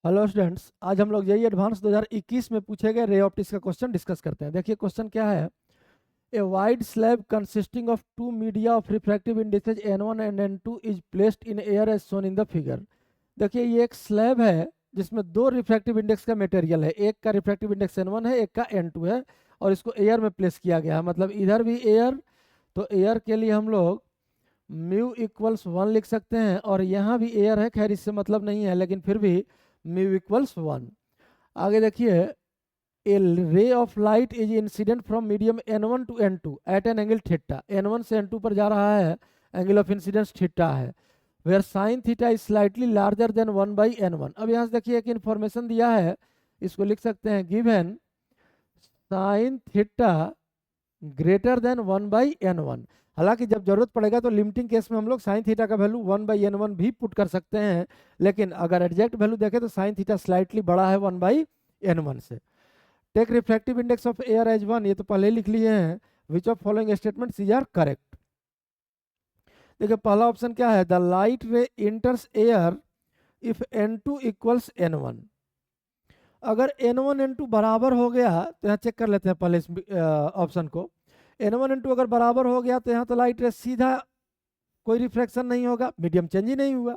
Hello students, आज हम लोग जेईई एडवांस 2021 में पूछे गए रे ऑप्टिक्स का क्वेश्चन डिस्कस करते हैं। देखिए क्वेश्चन क्या है। A wide slab consisting of two media of refractive indices n1 and n2 is placed in air as shown in the figure. देखिए ये एक स्लैब है जिसमें दो रिफ्रैक्टिव इंडेक्स का मटेरियल है। एक का रिफ्रैक्टिव इंडेक्स n1 है, एक का n2 है, और इसको एयर में प्लेस किया गया है। मतलब इधर भी एयर, तो एयर के लिए हम लोग म्यू इक्वल्स 1 लिख सकते हैं, और यहाँ भी एयर है। खैर इससे मतलब नहीं है, लेकिन फिर भी म्यू इक्वल्स 1। आगे देखिए, a ray of light is incident from medium n1 to n2 at an angle theta. n1 से n2 पर जा रहा है, एंगल ऑफ इंसिडेंस थीटा है, where sine theta is slightly larger than 1 by n1। अब यहाँ से देखिए एक इंफॉर्मेशन दिया है, इसको लिख सकते हैं given sine theta greater then 1 by n1। हालांकि जब जरूरत पड़ेगा तो लिमिटिंग केस में हम लोग साइन थीटा का वैल्यू 1 बाई n1 भी पुट कर सकते हैं, लेकिन अगर एग्जैक्ट वैल्यू देखें तो साइन थीटा स्लाइटली बड़ा है 1 बाई n1 से। Take refractive index of air as 1, ये तो पहले ही लिख लिए हैं। Which of following statements is are correct. देखिए पहला ऑप्शन क्या है, द लाइट रे इंटर्स air if n2 equals n1। अगर n1 n2 बराबर हो गया तो यहाँ चेक कर लेते हैं पहले इस ऑप्शन को। n1 n2 अगर बराबर हो गया तो यहाँ तो लाइट रे सीधा कोई रिफ्लेक्शन नहीं होगा, मीडियम चेंज ही नहीं हुआ।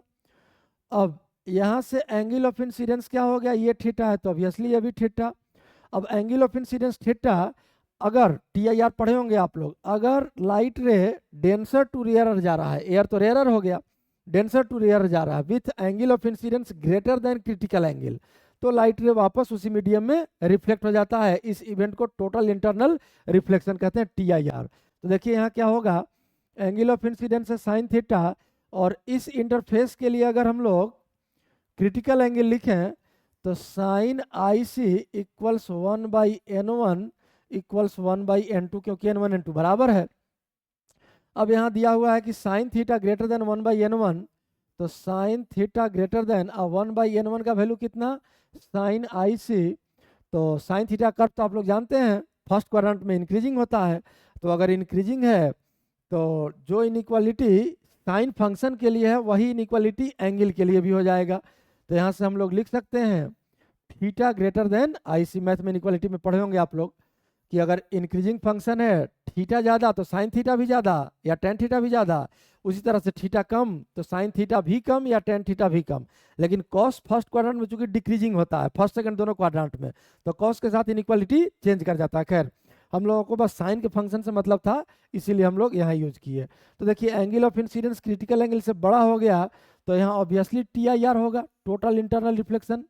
अब यहाँ से एंगल ऑफ इंसिडेंस क्या हो गया, ये थीटा है तो ऑब्वियसली ये भी थीटा। अब एंगल ऑफ इंसिडेंस थीटा, अगर टी आई आर पढ़े होंगे आप लोग, अगर लाइट रे डेंसर टू रेयरर जा रहा है, एयर तो रेयरर हो गया, डेंसर टू रेयरर जा रहा है with angle of incidence greater than critical angle, तो लाइट रे वापस उसी मीडियम में रिफ्लेक्ट हो जाता है। इस इवेंट को टोटल इंटरनल रिफ्लेक्शन कहते हैं, टी आई आर। तो देखिए यहाँ क्या होगा, एंगल ऑफ इंसिडेंस है साइन थीटा, और इस इंटरफेस के लिए अगर हम लोग क्रिटिकल एंगल लिखें तो sine i c equals 1 by n1 equals 1 by n2, क्योंकि n1 n2 बराबर है। अब यहाँ दिया हुआ है कि sine theta greater then 1 by n1, तो sine theta greater then 1 by n1 का वैल्यू कितना, साइन आई सी। तो साइन थीटा कर्व तो आप लोग जानते हैं फर्स्ट क्वाड्रेंट में इंक्रीजिंग होता है, तो अगर इंक्रीजिंग है तो जो इनइक्वालिटी साइन फंक्शन के लिए है वही इनइक्वालिटी एंगल के लिए भी हो जाएगा। तो यहाँ से हम लोग लिख सकते हैं theta greater than i c. Math में इनइक्वालिटी में पढ़े होंगे आप लोग कि अगर इंक्रीजिंग फंक्शन है, थीटा ज़्यादा तो साइन थीटा भी ज़्यादा या टेन थीटा भी ज़्यादा, उसी तरह से थीटा कम तो साइन थीटा भी कम या टेन थीटा भी कम। लेकिन कॉस फर्स्ट क्वाड्रेंट में चूंकि डिक्रीजिंग होता है, फर्स्ट सेकंड दोनों क्वाड्रेंट में, तो कॉस के साथ इनइक्वालिटी चेंज कर जाता है। खैर हम लोगों को बस साइन के फंक्शन से मतलब था, इसीलिए हम लोग यहाँ यूज किए। तो देखिए angle of incidence critical angle से बड़ा हो गया, तो यहाँ ऑब्वियसली टी आई आर होगा, total internal reflection,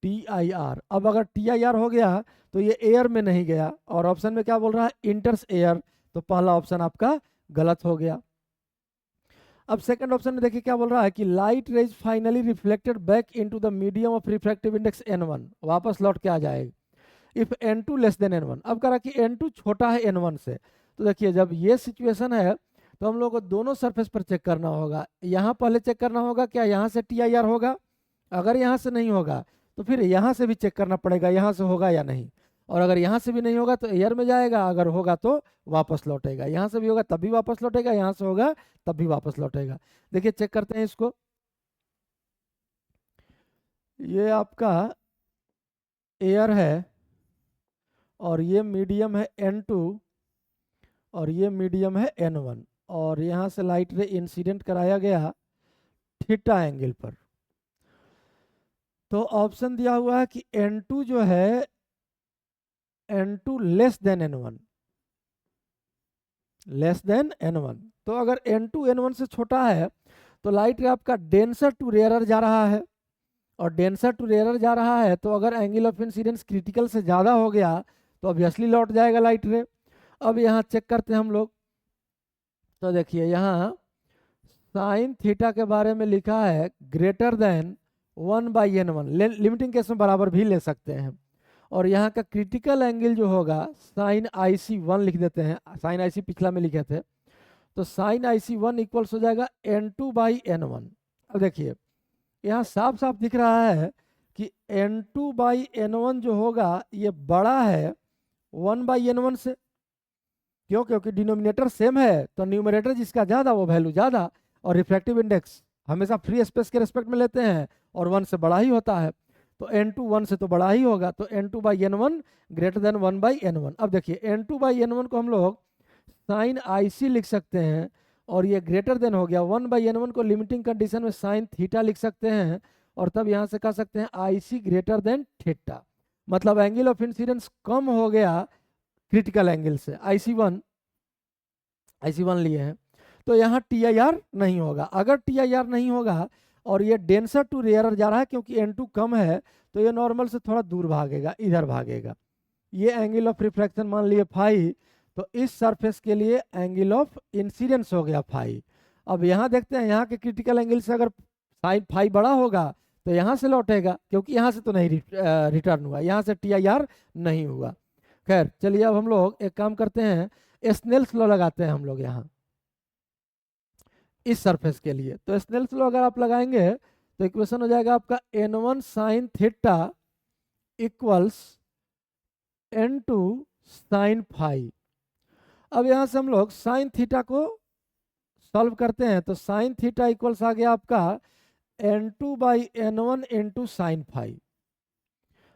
T I R. अब अगर टी आई आर हो गया तो ये एयर में नहीं गया, और ऑप्शन में क्या बोल रहा है, इंटर्स एयर, तो पहला ऑप्शन आपका गलत हो गया। अब सेकंड ऑप्शन में देखिए क्या बोल रहा है कि light rays finally reflected back into the medium of refractive index n1, वापस लौट के आ जाएगा if n2 less than n1। अब कह रहा कि n2 छोटा है n1 से, तो देखिए जब ये सिचुएशन है तो हम लोग को दोनों सरफेस पर चेक करना होगा। यहाँ पहले चेक करना होगा क्या यहाँ से टी आई आर होगा, अगर यहाँ से नहीं होगा तो फिर यहाँ से भी चेक करना पड़ेगा यहाँ से होगा या नहीं, और अगर यहाँ से भी नहीं होगा तो एयर में जाएगा, अगर होगा तो वापस लौटेगा, यहाँ से भी होगा तब भी वापस लौटेगा, यहाँ से होगा तब भी वापस लौटेगा। देखिए चेक करते हैं इसको, ये आपका एयर है और ये मीडियम है n2 और ये मीडियम है n1, और यहाँ से लाइट रे इंसिडेंट कराया गया थीटा एंगल पर। तो ऑप्शन दिया हुआ है कि n2 जो है n2 less than n1, less than n1। तो अगर n2 n1 से छोटा है तो लाइट रे आपका डेंसर टू रेयरर जा रहा है, और डेंसर टू रेयरर जा रहा है तो अगर एंगल ऑफ इंसिडेंस क्रिटिकल से ज़्यादा हो गया तो ऑब्वियसली लौट जाएगा लाइट रे। अब यहाँ चेक करते हैं हम लोग, तो देखिए यहाँ साइन थीटा के बारे में लिखा है greater than 1 by n1, limiting case में बराबर भी ले सकते हैं, और यहाँ का क्रिटिकल एंगल जो होगा साइन आई सी 1 लिख देते हैं, साइन आई सी पिछला में लिखे थे, तो साइन आई सी 1 इक्वल्स हो जाएगा n2 बाई n1। अब देखिए यहाँ साफ साफ दिख रहा है कि n2 बाई n1 जो होगा ये बड़ा है 1 बाई n1 से, क्यों, क्योंकि डिनोमिनेटर सेम है तो न्यूमरेटर जिसका ज़्यादा वो वैल्यू ज़्यादा, और रिफ्रैक्टिव इंडेक्स हमेशा फ्री स्पेस के रेस्पेक्ट में लेते हैं और 1 से बड़ा ही होता है, तो n2 1 से तो बड़ा ही होगा, तो n2/n1 ग्रेटर देन 1/n1। अब देखिए n2/n1 को हम लोग साइन IC लिख सकते हैं, और ये ग्रेटर देन हो गया 1/n1 को लिमिटिंग कंडीशन में साइन थीटा लिख सकते हैं, और तब यहाँ से कह सकते हैं IC ग्रेटर देन थीटा, मतलब एंगल ऑफ इंसिडेंस कम हो गया क्रिटिकल एंगल से। IC1 लिए हैं, तो यहाँ TIR नहीं होगा। अगर TIR नहीं होगा और ये डेंसर टू रेयरर जा रहा है, क्योंकि n2 कम है, तो ये नॉर्मल से थोड़ा दूर भागेगा, इधर भागेगा। ये एंगल ऑफ रिफ्रैक्शन मान लिए फाई, तो इस सरफेस के लिए एंगल ऑफ इंसिडेंस हो गया फाई। अब यहाँ देखते हैं, यहाँ के क्रिटिकल एंगल से अगर साइन फाई बड़ा होगा तो यहाँ से लौटेगा, क्योंकि यहाँ से तो नहीं रिटर्न हुआ, यहाँ से TIR नहीं हुआ। खैर चलिए, अब हम लोग एक काम करते हैं, स्नेल्स लॉ लगाते हैं हम लोग यहाँ इस सरफेस के लिए। तो स्नेल्स लॉ अगर आप लगाएंगे तो इक्वेशन हो जाएगा आपका n1 sine theta equals n2 sine phi. अब यहाँ से हम लोग साइन थीटा को सॉल्व करते हैं, तो साइन थीटा इक्वल्स आ गया आपका n2/n1 इंटू साइन फाई।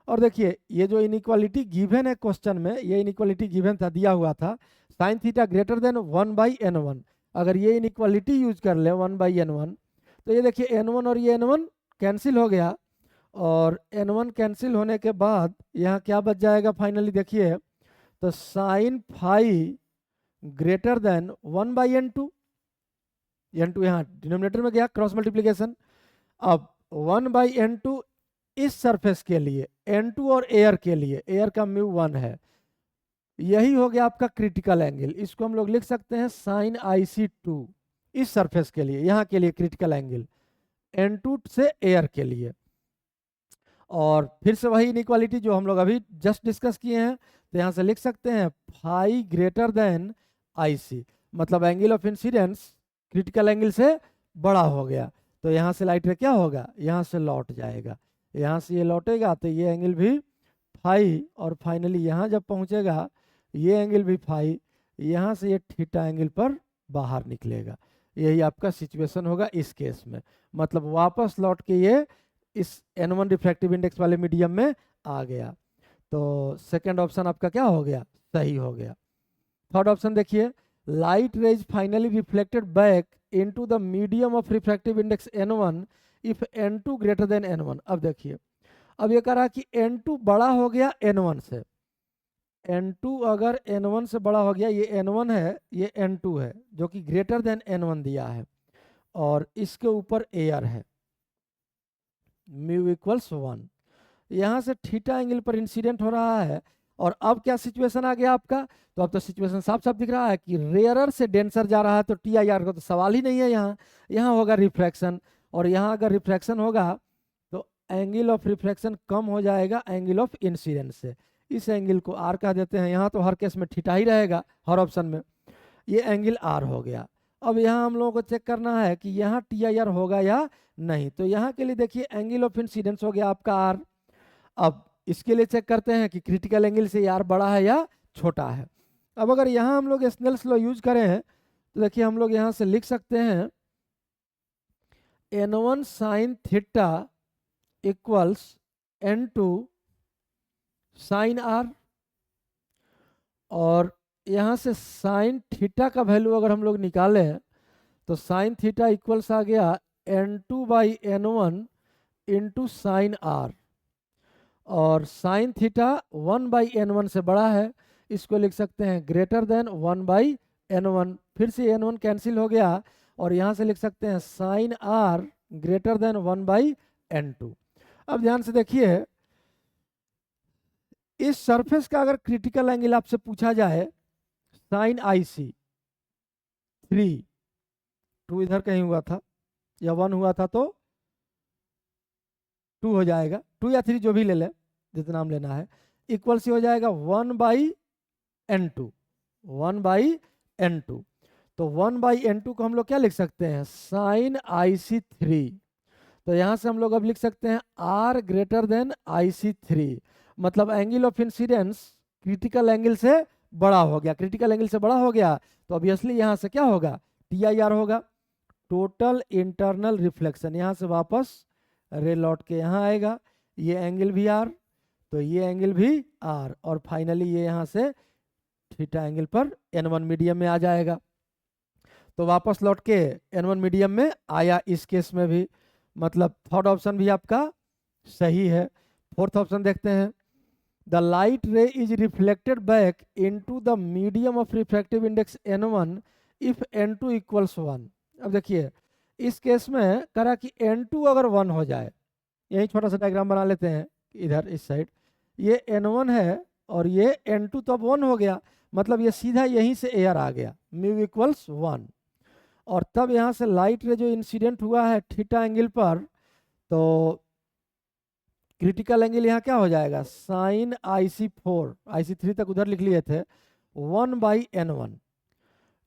और देखिए ये जो इनइक्वालिटी गिवन है क्वेश्चन में, ये इनइक्वालिटी गिवन था, दिया हुआ था sine theta greater then 1/n1। अगर ये इनइक्वालिटी यूज कर ले 1/n1, तो ये देखिए n1 और ये n1 कैंसिल हो गया, और n1 कैंसिल होने के बाद यहाँ क्या बच जाएगा फाइनली देखिए, तो sine phi greater than 1/n2। n2 यहाँ डिनोमिनेटर में गया, क्रॉस मल्टीप्लीकेशन। अब 1/n2 इस सरफेस के लिए, n2 और एयर के लिए, एयर का म्यू 1 है, यही हो गया आपका क्रिटिकल एंगल। इसको हम लोग लिख सकते हैं साइन IC2 इस सरफेस के लिए, यहाँ के लिए क्रिटिकल एंगल n2 से एयर के लिए। और फिर से वही इनइक्वालिटी जो हम लोग अभी जस्ट डिस्कस किए हैं, तो यहाँ से लिख सकते हैं फाई ग्रेटर देन IC, मतलब angle of incidence critical angle से बड़ा हो गया। तो यहाँ से लाइट रे क्या होगा, यहाँ से लौट जाएगा, यहाँ से ये लौटेगा, तो ये एंगल भी फाई, और फाइनली यहाँ जब पहुँचेगा ये एंगल भी फाई, यहाँ से ये थीटा एंगल पर बाहर निकलेगा। यही आपका सिचुएशन होगा इस केस में, मतलब वापस लौट के ये इस n1 रिफ्रैक्टिव इंडेक्स वाले मीडियम में आ गया। तो सेकंड ऑप्शन आपका क्या हो गया, सही हो गया। थर्ड ऑप्शन देखिए, light rays finally reflected back into the medium of refractive index n1 if n2 greater than n1। अब देखिए, अब ये कह रहा कि n2 बड़ा हो गया n1 से, n2 अगर n1 से बड़ा हो गया, ये n1 है, ये n2 है, जो कि ग्रेटर देन n1 दिया है, और इसके ऊपर एयर है, म्यू इक्वल्स 1। यहाँ से थीटा एंगल पर इंसिडेंट हो रहा है। और अब क्या सिचुएशन आ गया आपका, तो अब तो सिचुएशन साफ साफ दिख रहा है कि रेयरर से डेंसर जा रहा है, तो TIR का तो सवाल ही नहीं है। यहाँ होगा रिफ्रैक्शन, और यहाँ अगर रिफ्रैक्शन होगा तो एंगल ऑफ रिफ्रैक्शन कम हो जाएगा एंगल ऑफ इंसिडेंस से। इस एंगल को R कह देते हैं। यहाँ तो हर केस में थीटा ही रहेगा, हर ऑप्शन में। ये एंगल R हो गया। अब यहाँ हम लोगों को चेक करना है कि यहाँ TIR होगा या नहीं। तो यहाँ के लिए देखिए एंगल ऑफ इंसिडेंस हो गया आपका R। अब इसके लिए चेक करते हैं कि क्रिटिकल एंगल से R बड़ा है या छोटा है। अब अगर यहाँ हम लोग स्नेल्स लॉ यूज करें, तो देखिए हम लोग यहाँ से लिख सकते हैं n1 sine theta equals n2 sine R, और यहाँ से साइन थीटा का वैल्यू अगर हम लोग निकालें, तो साइन थीटा इक्वल्स आ गया n2/n1 इंटू साइन R, और साइन थीटा 1/n1 से बड़ा है, इसको लिख सकते हैं ग्रेटर देन 1/n1। फिर से n1 कैंसिल हो गया, और यहाँ से लिख सकते हैं sign R greater than 1/n2। अब ध्यान से देखिए, इस सरफेस का अगर क्रिटिकल एंगल आपसे पूछा जाए साइन IC3, 2 इधर कहीं हुआ था या 1 हुआ था, तो 2 हो जाएगा, 2 या 3 जो भी ले ले, जितना नाम लेना है, इक्वल से हो जाएगा 1/n2, 1/n2। तो 1/n2 को हम लोग क्या लिख सकते हैं, साइन IC3। तो यहाँ से हम लोग अब लिख सकते हैं R ग्रेटर देन IC3, मतलब angle of incidence critical angle से बड़ा हो गया। क्रिटिकल एंगल से बड़ा हो गया तो ऑब्वियसली यहाँ से क्या होगा, TIR होगा। टोटल इंटरनल रिफ्लेक्शन, यहाँ से वापस रे लौट के यहाँ आएगा, ये एंगल भी आर, तो ये एंगल भी आर, और फाइनली ये यहाँ से थीटा एंगल पर n1 मीडियम में आ जाएगा। तो वापस लौट के n1 मीडियम में आया इस केस में भी, मतलब थर्ड ऑप्शन भी आपका सही है। फोर्थ ऑप्शन देखते हैं, द लाइट रे is reflected back into the medium of refractive index n1 if n2 equals 1। अब देखिए इस केस में करा कि n2 अगर 1 हो जाए, यही छोटा सा डायग्राम बना लेते हैं इधर इस साइड, ये n1 है और ये n2 तो अब 1 हो गया, मतलब ये सीधा यहीं से एयर आ गया, म्यू इक्वल्स 1, और तब यहाँ से लाइट रे जो इंसिडेंट हुआ है थीटा एंगल पर, तो क्रिटिकल एंगल यहाँ क्या हो जाएगा, साइन IC4, IC3 तक उधर लिख लिए थे, 1/n1,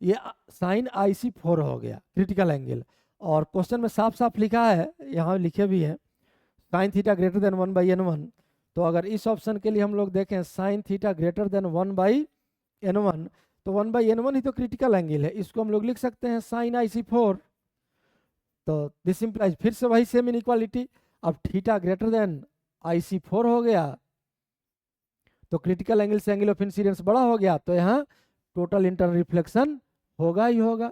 ये साइन IC4 हो गया क्रिटिकल एंगल। और क्वेश्चन में साफ साफ लिखा है, यहाँ लिखे भी हैं, sine theta greater then 1/n1, तो अगर इस ऑप्शन के लिए हम लोग देखें sine theta greater then 1/n1, तो 1/n1 ही तो क्रिटिकल एंगल है, इसको हम लोग लिख सकते हैं साइन IC4, तो दिस इंप्लाइज फिर से वही सेम इनइक्वालिटी, अब थीटा ग्रेटर देन IC4 हो गया, तो क्रिटिकल एंगल से एंगल ऑफ इंसिडेंस बड़ा हो गया, तो यहाँ टोटल इंटरनल रिफ्लेक्शन होगा ही होगा,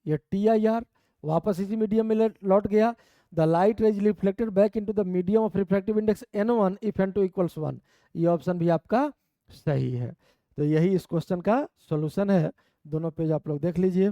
ये TIR वापस इसी मीडियम में लौट गया। The light rays reflected back into the medium of refractive index n1 if n2 equals 1, ये ऑप्शन भी आपका सही है। तो यही इस क्वेश्चन का सॉल्यूशन है, दोनों पेज आप लोग देख लीजिए।